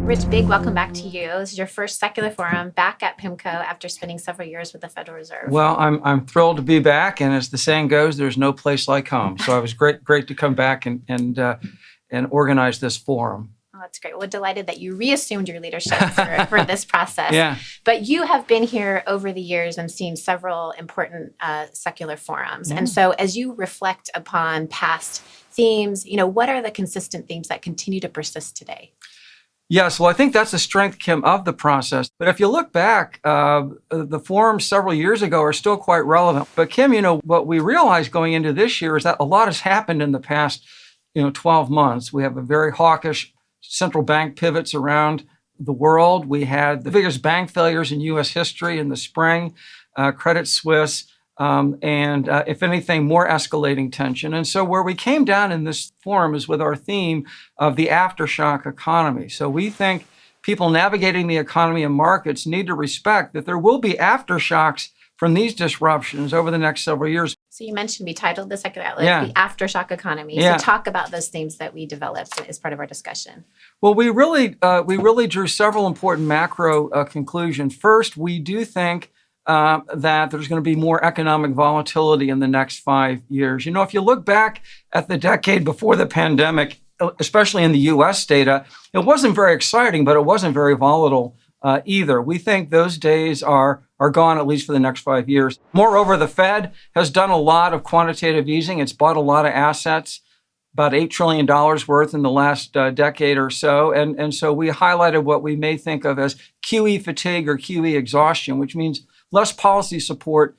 Rich, big welcome back to you. This is your first secular forum back at PIMCO after spending several years with the Federal Reserve. Well, I'm thrilled to be back, and as the saying goes, there's no place like home. So I was great to come back and organize this forum. Oh, that's great. We're delighted that you reassumed your leadership for this process. Yeah. But you have been here over the years and seen several important secular forums. Yeah. And so as you reflect upon past themes, what are the consistent themes that continue to persist today? Yes, well, I think that's the strength, Kim, of the process. But if you look back, the forums several years ago are still quite relevant. But Kim, what we realized going into this year is that a lot has happened in the past 12 months. We have a very hawkish central bank pivots around the world. We had the biggest bank failures in U.S. history in the spring, Credit Suisse, and if anything, more escalating tension. And so where we came down in this forum is with our theme of the aftershock economy. So we think people navigating the economy and markets need to respect that there will be aftershocks from these disruptions over the next several years. So you mentioned we titled the secular outlook, the aftershock economy. So talk about those themes that we developed as part of our discussion. Well, we really drew several important macro conclusions. First, we do think that there's going to be more economic volatility in the next 5 years. If you look back at the decade before the pandemic, especially in the U.S. data, it wasn't very exciting, but it wasn't very volatile either. We think those days are gone, at least for the next 5 years. Moreover, the Fed has done a lot of quantitative easing. It's bought a lot of assets, about $8 trillion worth in the last decade or so. And so we highlighted what we may think of as QE fatigue or QE exhaustion, which means less policy support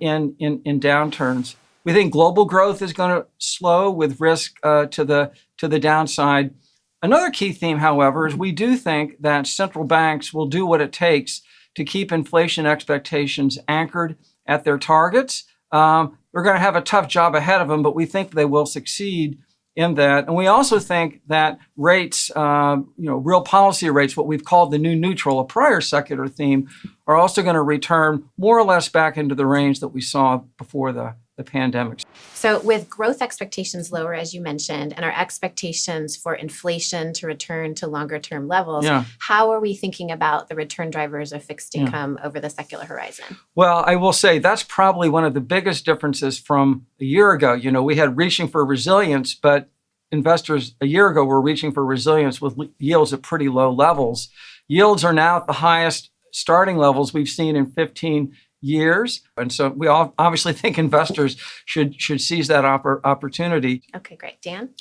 in downturns. We think global growth is going to slow with risk to the downside. Another key theme, however, is we do think that central banks will do what it takes to keep inflation expectations anchored at their targets. They're going to have a tough job ahead of them, but we think they will succeed in that. And we also think that rates, real policy rates, what we've called the new neutral, a prior secular theme, are also going to return more or less back into the range that we saw before the pandemic. So with growth expectations lower, as you mentioned, and our expectations for inflation to return to longer term levels, how are we thinking about the return drivers of fixed income over the secular horizon? Well, I will say that's probably one of the biggest differences from a year ago. We had reaching for resilience, but investors a year ago were reaching for resilience with yields at pretty low levels. Yields are now at the highest starting levels we've seen in 15 years. And so we all obviously think investors should seize that opportunity. Okay, great. Dan?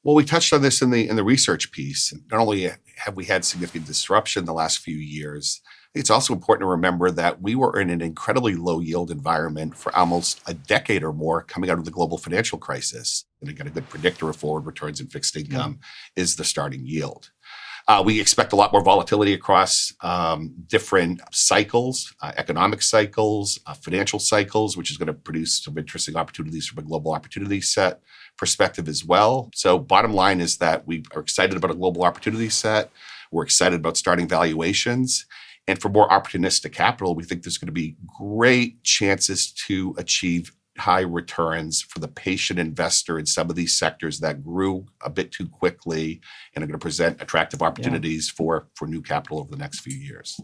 Well, we touched on this in the research piece. Not only have we had significant disruption the last few years, it's also important to remember that we were in an incredibly low yield environment for almost a decade or more coming out of the global financial crisis. And again, a good predictor of forward returns in fixed income is the starting yield. We expect a lot more volatility across different cycles, economic cycles, financial cycles, which is going to produce some interesting opportunities from a global opportunity set perspective as well. So bottom line is that we are excited about a global opportunity set. We're excited about starting valuations. And for more opportunistic capital, we think there's going to be great chances to achieve high returns for the patient investor in some of these sectors that grew a bit too quickly and are going to present attractive opportunities for new capital over the next few years.